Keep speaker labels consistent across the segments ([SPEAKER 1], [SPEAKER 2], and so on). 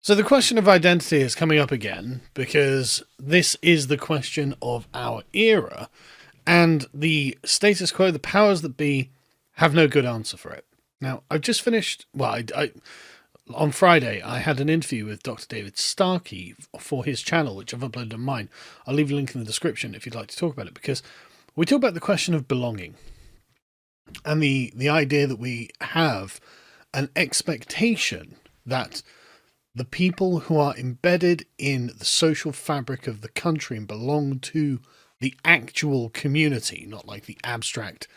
[SPEAKER 1] So the question of identity is coming up again because this is the question of our era, and the status quo, the powers that be, have no good answer for it. Now, I've just finished. On Friday, I had an interview with Dr. David Starkey for his channel, which I've uploaded on mine. I'll leave a link in the description if you'd like to talk about it, because we talk about the question of belonging and the idea that we have an expectation that the people who are embedded in the social fabric of the country and belong to the actual community, not like the abstract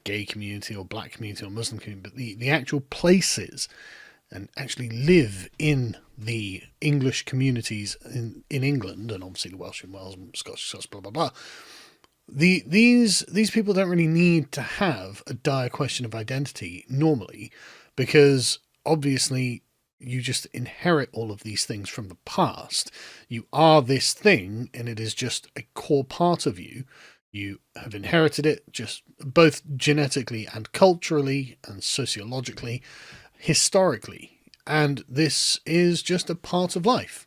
[SPEAKER 1] gay community or black community or Muslim community, but the actual places, and actually live in the English communities in England, and obviously the Welsh in Wales and Scottish, blah, blah, blah. These people don't really need to have a dire question of identity normally, because obviously you just inherit all of these things from the past. You are this thing, and it is just a core part of you. You have inherited it just both genetically and culturally and sociologically, historically, and this is just a part of life.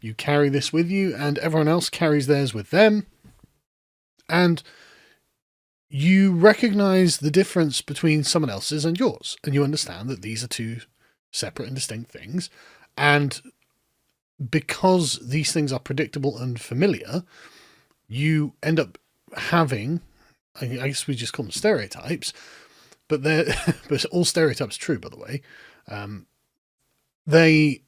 [SPEAKER 1] You carry this with you, and everyone else carries theirs with them, and you recognize the difference between someone else's and yours, and you understand that these are two separate and distinct things. And because these things are predictable and familiar, you end up having, I guess we just call them stereotypes, but but all stereotypes are true, by the way. They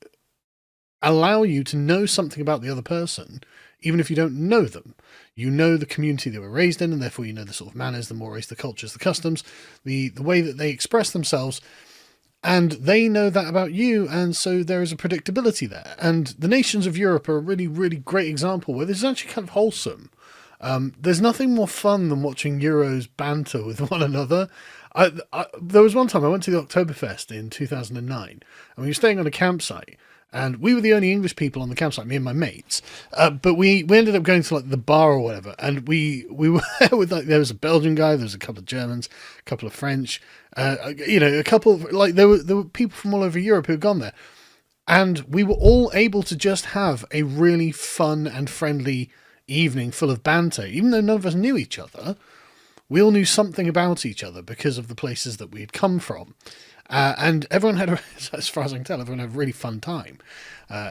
[SPEAKER 1] allow you to know something about the other person, even if you don't know them. You know the community they were raised in, and therefore you know the sort of manners, the mores, the cultures, the customs, the way that they express themselves, and they know that about you, and so there is a predictability there. And the nations of Europe are a really, really great example where this is actually kind of wholesome. There's nothing more fun than watching Euros banter with one another. There was one time I went to the Oktoberfest in 2009, and we were staying on a campsite, and we were the only English people on the campsite, me and my mates. But we ended up going to like the bar or whatever, and we were there with, like, there was a Belgian guy, there was a couple of Germans, a couple of French, a couple of, like, there were people from all over Europe who had gone there, and we were all able to just have a really fun and friendly evening full of banter, even though none of us knew each other. We all knew something about each other because of the places that we had come from. And everyone had, as far as I can tell, everyone had a really fun time.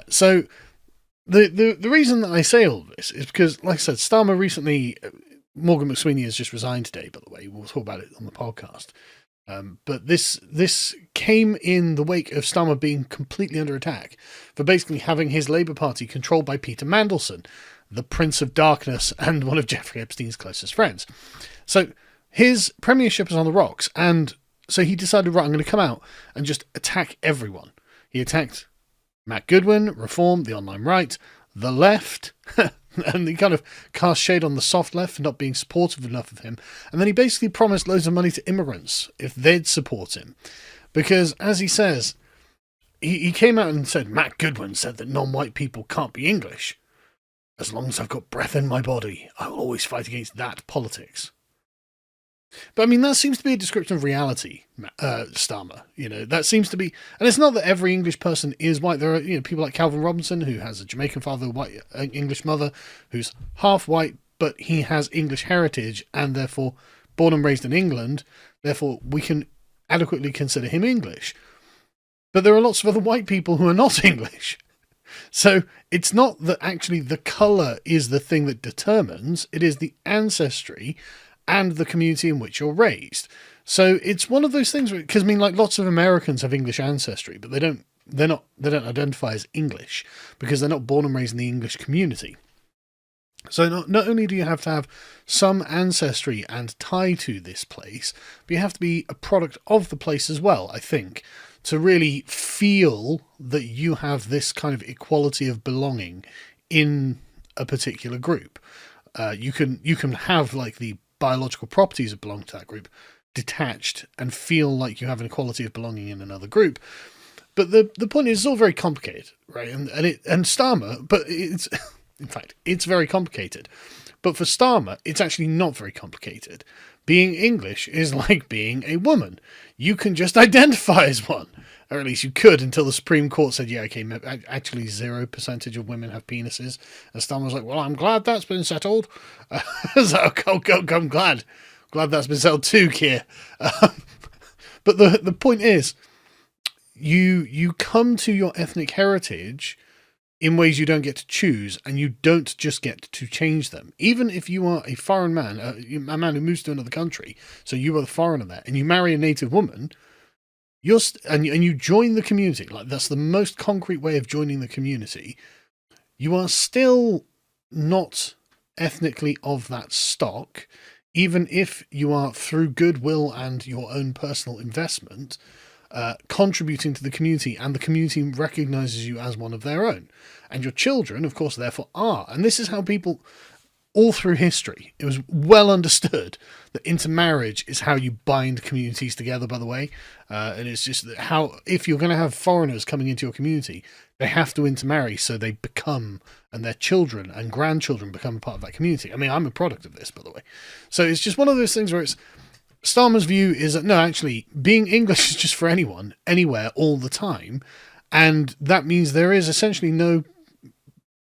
[SPEAKER 1] So the reason that I say all this is because, like I said, Starmer recently, Morgan McSweeney has just resigned today, by the way. We'll talk about it on the podcast. But this came in the wake of Starmer being completely under attack for basically having his Labour Party controlled by Peter Mandelson, the Prince of Darkness and one of Jeffrey Epstein's closest friends. So his premiership is on the rocks, and so he decided, right, I'm going to come out and just attack everyone. He attacked Matt Goodwin, Reform, the online right, the left, and he kind of cast shade on the soft left for not being supportive enough of him. And then he basically promised loads of money to immigrants if they'd support him. Because, as he says, he came out and said, Matt Goodwin said that non-white people can't be English. As long as I've got breath in my body, I will always fight against that politics. But I mean, that seems to be a description of reality, Starmer. That seems to be, and it's not that every English person is white. There are, people like Calvin Robinson, who has a Jamaican father, white English mother, who's half white, but he has English heritage, and therefore born and raised in England. Therefore, we can adequately consider him English. But there are lots of other white people who are not English. So it's not that actually the colour is the thing that determines, it is the ancestry and the community in which you're raised. So it's one of those things, because I mean, like, lots of Americans have English ancestry, but they don't identify as English because they're not born and raised in the English community. So not only do you have to have some ancestry and tie to this place, but you have to be a product of the place as well, I think, to really feel that you have this kind of equality of belonging in a particular group. You can have, like, the biological properties of belonging to that group detached and feel like you have an equality of belonging in another group. But the point is, it's all very complicated, right? And Starmer, but it's in fact, it's very complicated. But for Starmer, it's actually not very complicated. Being English is like being a woman. You can just identify as one. Or at least you could, until the Supreme Court said, yeah, okay, actually 0% of women have penises. And Starmer was like, well, I'm glad that's been settled. So I'm glad that's been settled too, Keir. But the point is, you come to your ethnic heritage in ways you don't get to choose, and you don't just get to change them. Even if you are a foreign man, a man who moves to another country, so you are the foreigner there, and you marry a native woman, and you join the community. Like, that's the most concrete way of joining the community. You are still not ethnically of that stock, even if you are, through goodwill and your own personal investment, contributing to the community, and the community recognises you as one of their own. And your children, of course, therefore are. And this is how people, all through history, it was well understood that intermarriage is how you bind communities together, by the way. And it's just that how, if you're going to have foreigners coming into your community, they have to intermarry so they become, and their children and grandchildren become a part of that community. I mean, I'm a product of this, by the way. So it's just one of those things where it's, Starmer's view is that, no, actually, being English is just for anyone, anywhere, all the time. And that means there is essentially no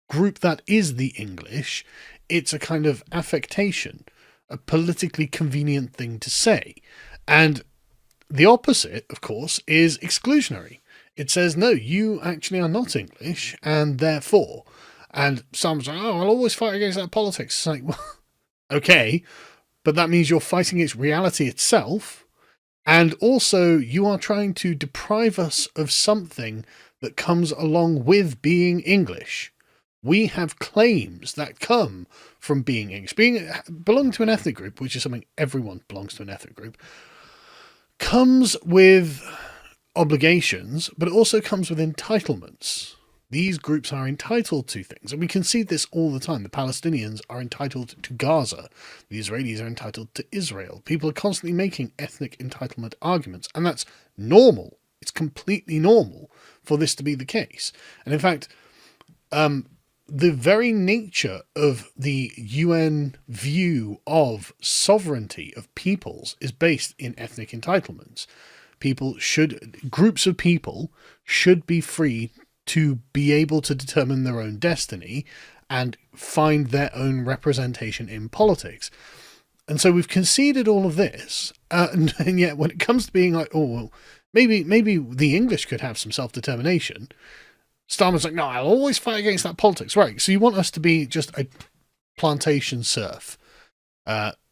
[SPEAKER 1] group that is the English. It's a kind of affectation, a politically convenient thing to say. And the opposite, of course, is exclusionary. It says, no, you actually are not English, and therefore. And Starmer's like, oh, I'll always fight against that politics. It's like, well, okay. But that means you're fighting its reality itself, and also you are trying to deprive us of something that comes along with being English. We have claims that come from being English. Belonging to an ethnic group, which is something everyone belongs to an ethnic group, comes with obligations, but it also comes with entitlements. These groups are entitled to things, and we can see this all the time. The Palestinians are entitled to Gaza. The Israelis are entitled to Israel. People are constantly making ethnic entitlement arguments, and that's normal. It's completely normal for this to be the case. And in fact, the very nature of the UN view of sovereignty of peoples is based in ethnic entitlements. Groups of people should be free to be able to determine their own destiny and find their own representation in politics. And so we've conceded all of this, and yet when it comes to being like, oh, well, maybe the English could have some self-determination, Starmer's like, no, I'll always fight against that politics. Right, so you want us to be just a plantation serf,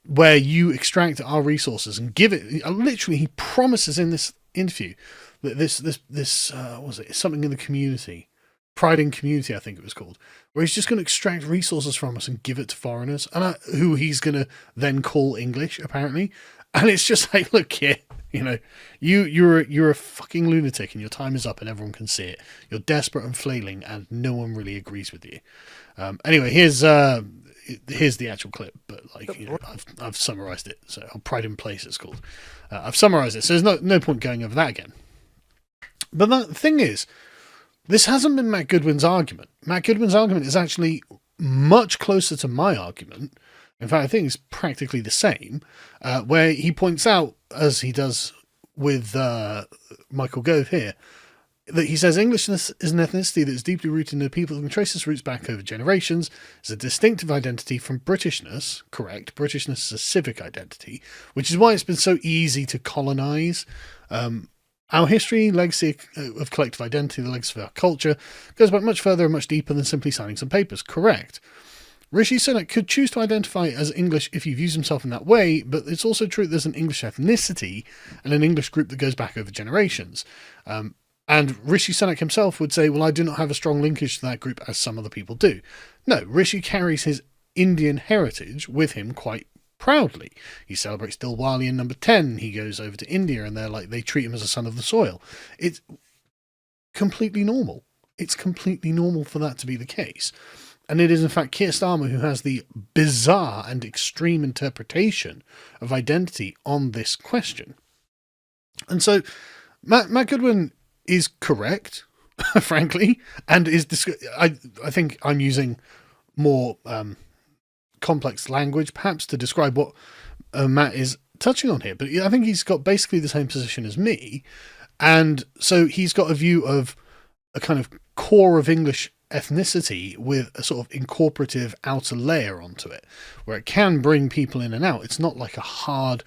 [SPEAKER 1] where you extract our resources and give it, literally he promises in this interview, this was it, something in the community, Pride in Community, I think it was called, where he's just going to extract resources from us and give it to foreigners, and who he's going to then call English, apparently. And it's just like, look here, you're a fucking lunatic, and your time is up, and everyone can see it. You're desperate and flailing, and no one really agrees with you. Anyway, here's the actual clip, but I've summarized it. So, Pride in Place, it's called. I've summarized it, so there's no point going over that again. But the thing is, this hasn't been Matt Goodwin's argument. Matt Goodwin's argument is actually much closer to my argument. In fact, I think it's practically the same, where he points out, as he does with Michael Gove here, that he says Englishness is an ethnicity that is deeply rooted in the people and can trace its roots back over generations. It's a distinctive identity from Britishness. Correct. Britishness is a civic identity, which is why it's been so easy to colonise. Our history, legacy of collective identity, the legacy of our culture, goes back much further and much deeper than simply signing some papers. Correct. Rishi Sunak could choose to identify as English if he views himself in that way, but it's also true that there's an English ethnicity and an English group that goes back over generations. And Rishi Sunak himself would say, well, I do not have a strong linkage to that group as some other people do. No, Rishi carries his Indian heritage with him quite proudly. He celebrates Dilwali in number 10. He goes over to India and they treat him as a son of the soil. It's completely normal. It's completely normal for that to be the case. And it is, in fact, Keir Starmer who has the bizarre and extreme interpretation of identity on this question. And so Matt Goodwin is correct, frankly, and I think I'm using more complex language, perhaps, to describe what Matt is touching on here. But I think he's got basically the same position as me. And so he's got a view of a kind of core of English ethnicity with a sort of incorporative outer layer onto it, where it can bring people in and out. It's not like a hard,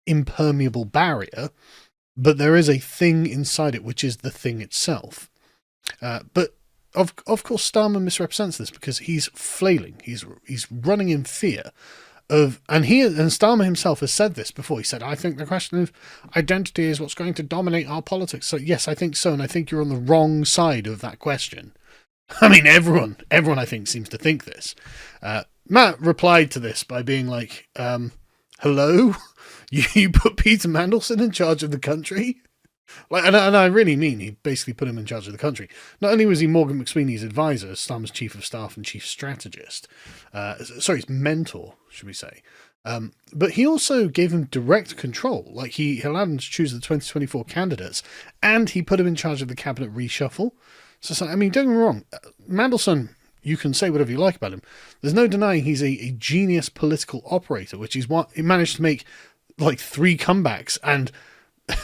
[SPEAKER 1] impermeable barrier, but there is a thing inside it, which is the thing itself. But of course, Starmer misrepresents this because he's flailing. He's running in fear of, and Starmer himself has said this before. He said, "I think the question of identity is what's going to dominate our politics." So yes, I think so, and I think you're on the wrong side of that question. I mean, everyone, I think, seems to think this. Matt replied to this by being like, "Hello, you put Peter Mandelson in charge of the country?" Like, and I really mean he basically put him in charge of the country. Not only was he Morgan McSweeney's advisor, Starmer's chief of staff and chief strategist, his mentor, should we say, but he also gave him direct control. Like, he allowed him to choose the 2024 candidates, and he put him in charge of the cabinet reshuffle. So I mean, don't get me wrong, Mandelson, you can say whatever you like about him. There's no denying he's a genius political operator, which is what he managed to make, like, 3 comebacks, and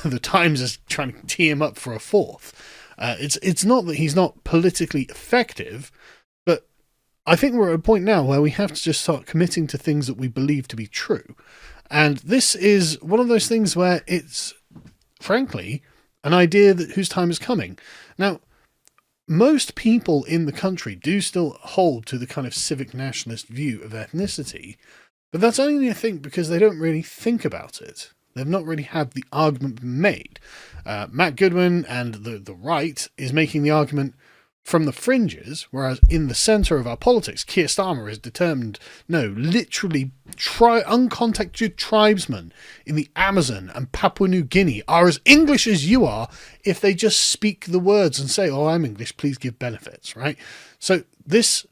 [SPEAKER 1] the Times is trying to tee him up for a 4th. It's not that he's not politically effective, but I think we're at a point now where we have to just start committing to things that we believe to be true. And this is one of those things where it's, frankly, an idea that whose time is coming. Now, most people in the country do still hold to the kind of civic nationalist view of ethnicity, but that's only, I think, because they don't really think about it. They've not really had the argument made. Matt Goodwin and the right is making the argument from the fringes, whereas in the centre of our politics, Keir Starmer is determined, no, literally uncontacted tribesmen in the Amazon and Papua New Guinea are as English as you are if they just speak the words and say, "Oh, I'm English, please give benefits," right? So this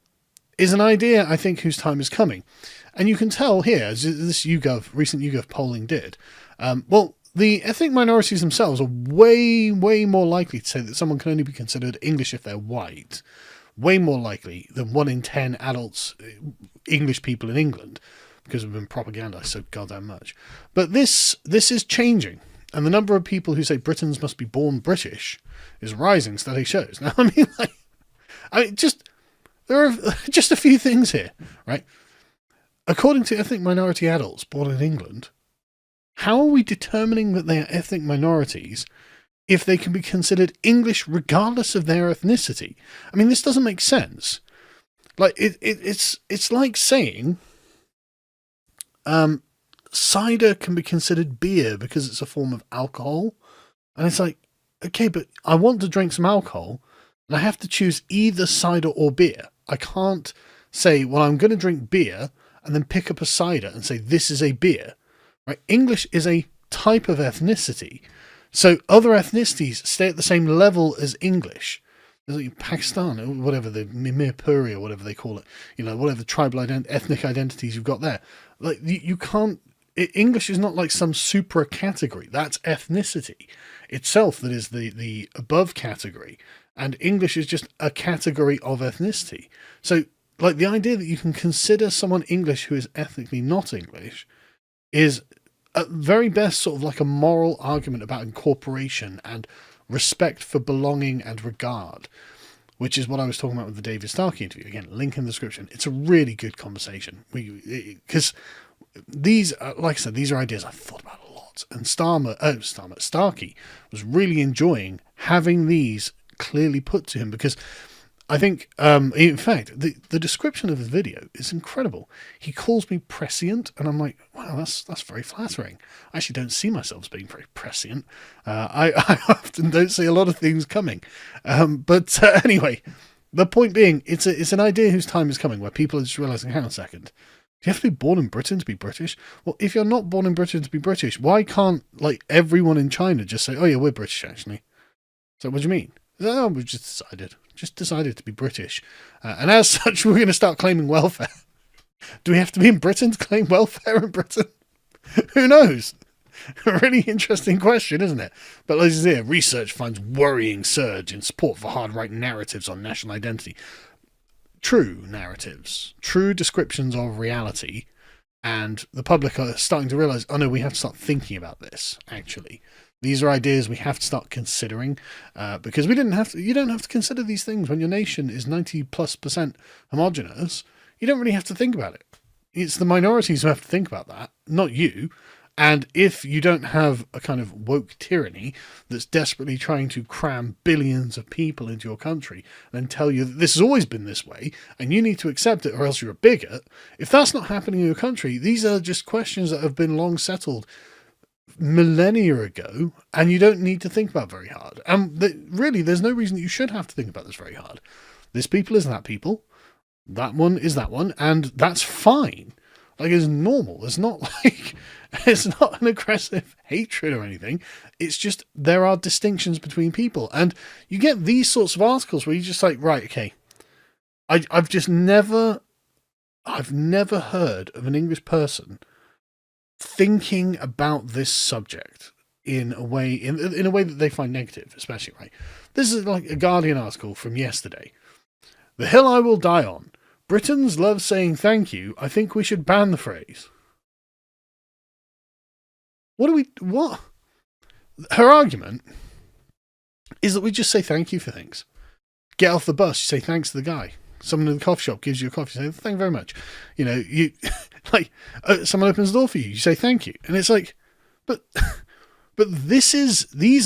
[SPEAKER 1] is an idea, I think, whose time is coming. And you can tell here, as this recent YouGov polling did, the ethnic minorities themselves are way, way more likely to say that someone can only be considered English if they're white. Way more likely than 1 in 10 adults, English people in England, because we've been propagandized so goddamn much. But this is changing. And the number of people who say Britons must be born British is rising, study shows. Now, there are just a few things here, right? According to ethnic minority adults born in England, how are we determining that they are ethnic minorities if they can be considered English regardless of their ethnicity? I mean, this doesn't make sense. Like, it's like saying cider can be considered beer because it's a form of alcohol. And it's like, okay, but I want to drink some alcohol, and I have to choose either cider or beer. I can't say, well, I'm going to drink beer, and then pick up a cider and say, this is a beer. Right? English is a type of ethnicity. So other ethnicities stay at the same level as English. Like Pakistan, or whatever, the Mirpuri, or whatever they call it, whatever tribal ethnic identities you've got there. Like, you can't, English is not like some supra category. That's ethnicity itself that is the above category. And English is just a category of ethnicity. So, like, the idea that you can consider someone English who is ethnically not English is at very best sort of like a moral argument about incorporation and respect for belonging and regard, which is what I was talking about with the David Starkey interview. Again, link in the description. It's a really good conversation because these, like I said, these are ideas I've thought about a lot. And Starkey was really enjoying having these clearly put to him, because I think, in fact, the description of the video is incredible. He calls me prescient, and I'm like, wow, that's very flattering. I actually don't see myself as being very prescient. I often don't see a lot of things coming. But anyway, the point being, it's an idea whose time is coming, where people are just realizing, hang on a second, do you have to be born in Britain to be British? Well, if you're not born in Britain to be British, why can't, like, everyone in China just say, oh yeah, we're British, actually? So what do you mean? Oh, we've just decided to be British. And as such, we're going to start claiming welfare. Do we have to be in Britain to claim welfare in Britain? Who knows? A really interesting question, isn't it? But let's see here. Research finds worrying surge in support for hard-right narratives on national identity. True narratives, true descriptions of reality, and the public are starting to realise, oh no, we have to start thinking about this, actually. These are ideas we have to start considering, because we didn't have to. You don't have to consider these things when your nation is 90+% homogenous. You don't really have to think about it. It's the minorities who have to think about that, not you. And if you don't have a kind of woke tyranny that's desperately trying to cram billions of people into your country and tell you that this has always been this way and you need to accept it or else you're a bigot, if that's not happening in your country, these are just questions that have been long settled millennia ago, and you don't need to think about very hard. And really, there's no reason that you should have to think about this very hard. This people is that people, that one is that one, and that's fine. Like, it's normal. It's not like, it's not an aggressive hatred or anything. It's just there are distinctions between people. And you get these sorts of articles where you're just like, right, okay, I've never heard of an English person thinking about this subject in a way that they find negative, especially, right? This is like a Guardian article from yesterday. The hill I will die on. Britons love saying thank you. I think we should ban the phrase. What? Her argument is that we just say thank you for things. Get off the bus, you say thanks to the guy. Someone in the coffee shop gives you a coffee, you say thank you very much. You know, you like someone opens the door for you, you say thank you, and it's like, but these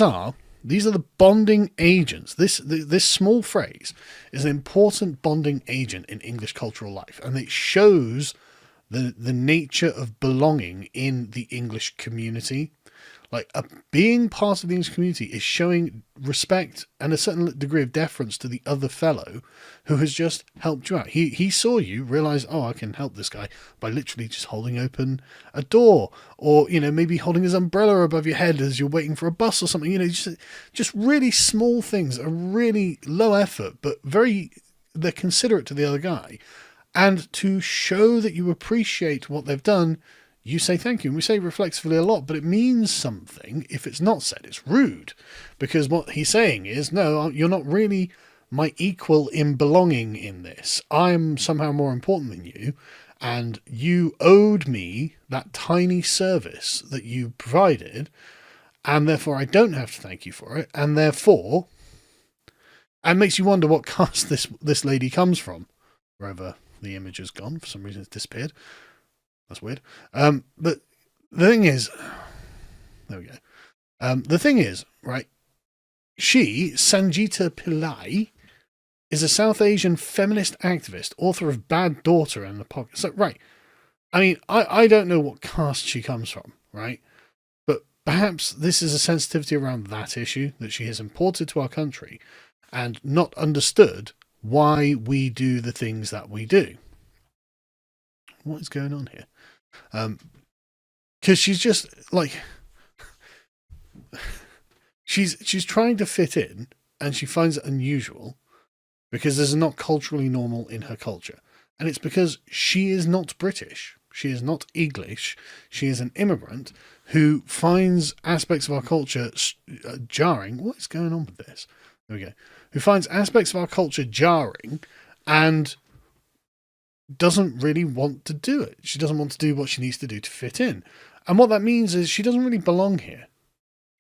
[SPEAKER 1] are the bonding agents. This small phrase is an important bonding agent in English cultural life, and it shows the nature of belonging in the English community. Like, being part of the English community is showing respect and a certain degree of deference to the other fellow who has just helped you out. He saw you, realised, oh, I can help this guy by literally just holding open a door, or, you know, maybe holding his umbrella above your head as you're waiting for a bus or something. You know, just really small things are really low effort, but they're considerate to the other guy. And to show that you appreciate what they've done, you say thank you. And we say reflexively a lot, but it means something. If it's not said, it's rude. Because what he's saying is, no, you're not really my equal in belonging in this. I'm somehow more important than you, and you owed me that tiny service that you provided, and therefore I don't have to thank you for it, and therefore, and makes you wonder what caste this lady comes from, wherever the image has gone. For some reason it's disappeared. That's weird. But the thing is, there we go. The thing is, right, Sanjita Pillai, is a South Asian feminist activist, author of Bad Daughter and the podcast. So, right, I mean, I don't know what caste she comes from, right? But perhaps this is a sensitivity around that issue that she has imported to our country and not understood why we do the things that we do. What is going on here? Because she's just like, she's trying to fit in, and she finds it unusual because this is not culturally normal in her culture. And it's because she is not British. She is not English. She is an immigrant who finds aspects of our culture jarring. What is going on with this? There we go. Who finds aspects of our culture jarring and doesn't really want to do it. She doesn't want to do what she needs to do to fit in. And what that means is she doesn't really belong here.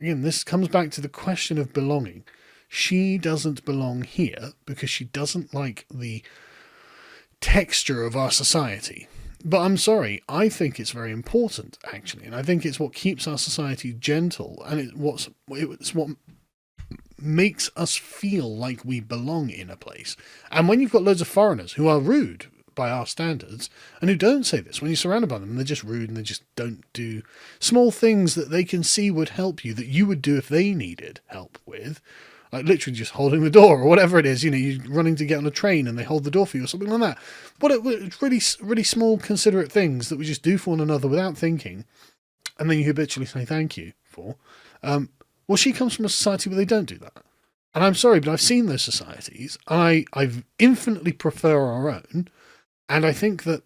[SPEAKER 1] Again, this comes back to the question of belonging. She doesn't belong here because she doesn't like the texture of our society. But I'm sorry, I think it's very important, actually. And I think it's what keeps our society gentle. And it's what makes us feel like we belong in a place. And when you've got loads of foreigners who are rude by our standards, and who don't say this, when you're surrounded by them, they're just rude and they just don't do small things that they can see would help you, that you would do if they needed help with, like literally just holding the door or whatever it is. You know, you're running to get on a train and they hold the door for you or something like that. It's really small, considerate things that we just do for one another without thinking, and then you habitually say thank you for. Well, she comes from a society where they don't do that. And I'm sorry, but I've seen those societies. I infinitely prefer our own. And I think that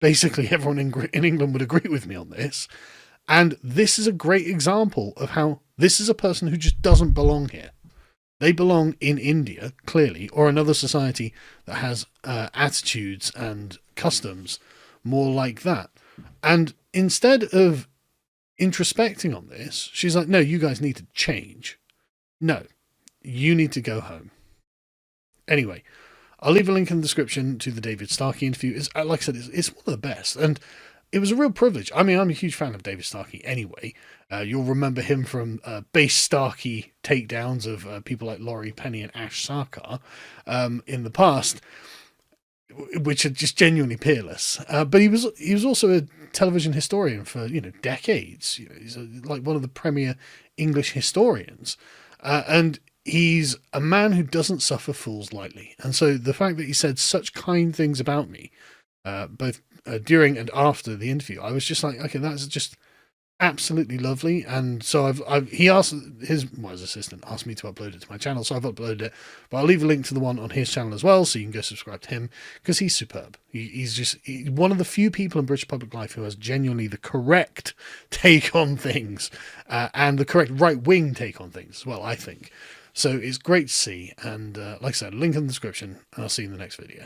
[SPEAKER 1] basically everyone in England would agree with me on this. And this is a great example of how this is a person who just doesn't belong here. They belong in India, clearly, or another society that has attitudes and customs more like that. And instead of introspecting on this, she's like, no, you guys need to change. No, you need to go home. Anyway, I'll leave a link in the description to the David Starkey interview. It's, like I said, it's one of the best. And it was a real privilege. I mean, I'm a huge fan of David Starkey anyway. You'll remember him from base Starkey takedowns of people like Laurie Penny and Ash Sarkar in the past, which are just genuinely peerless. But he was also a television historian for decades. He's like one of the premier English historians, and he's a man who doesn't suffer fools lightly. And so the fact that he said such kind things about me, both during and after the interview, I was just like, okay, that's just absolutely lovely. And so he asked his assistant asked me to upload it to my channel, so I've uploaded it. But I'll leave a link to the one on his channel as well, so you can go subscribe to him, because he's superb. He's one of the few people in British public life who has genuinely the correct take on things, and the correct right-wing take on things as well, I think. So it's great to see, and like I said, link in the description, and I'll see you in the next video.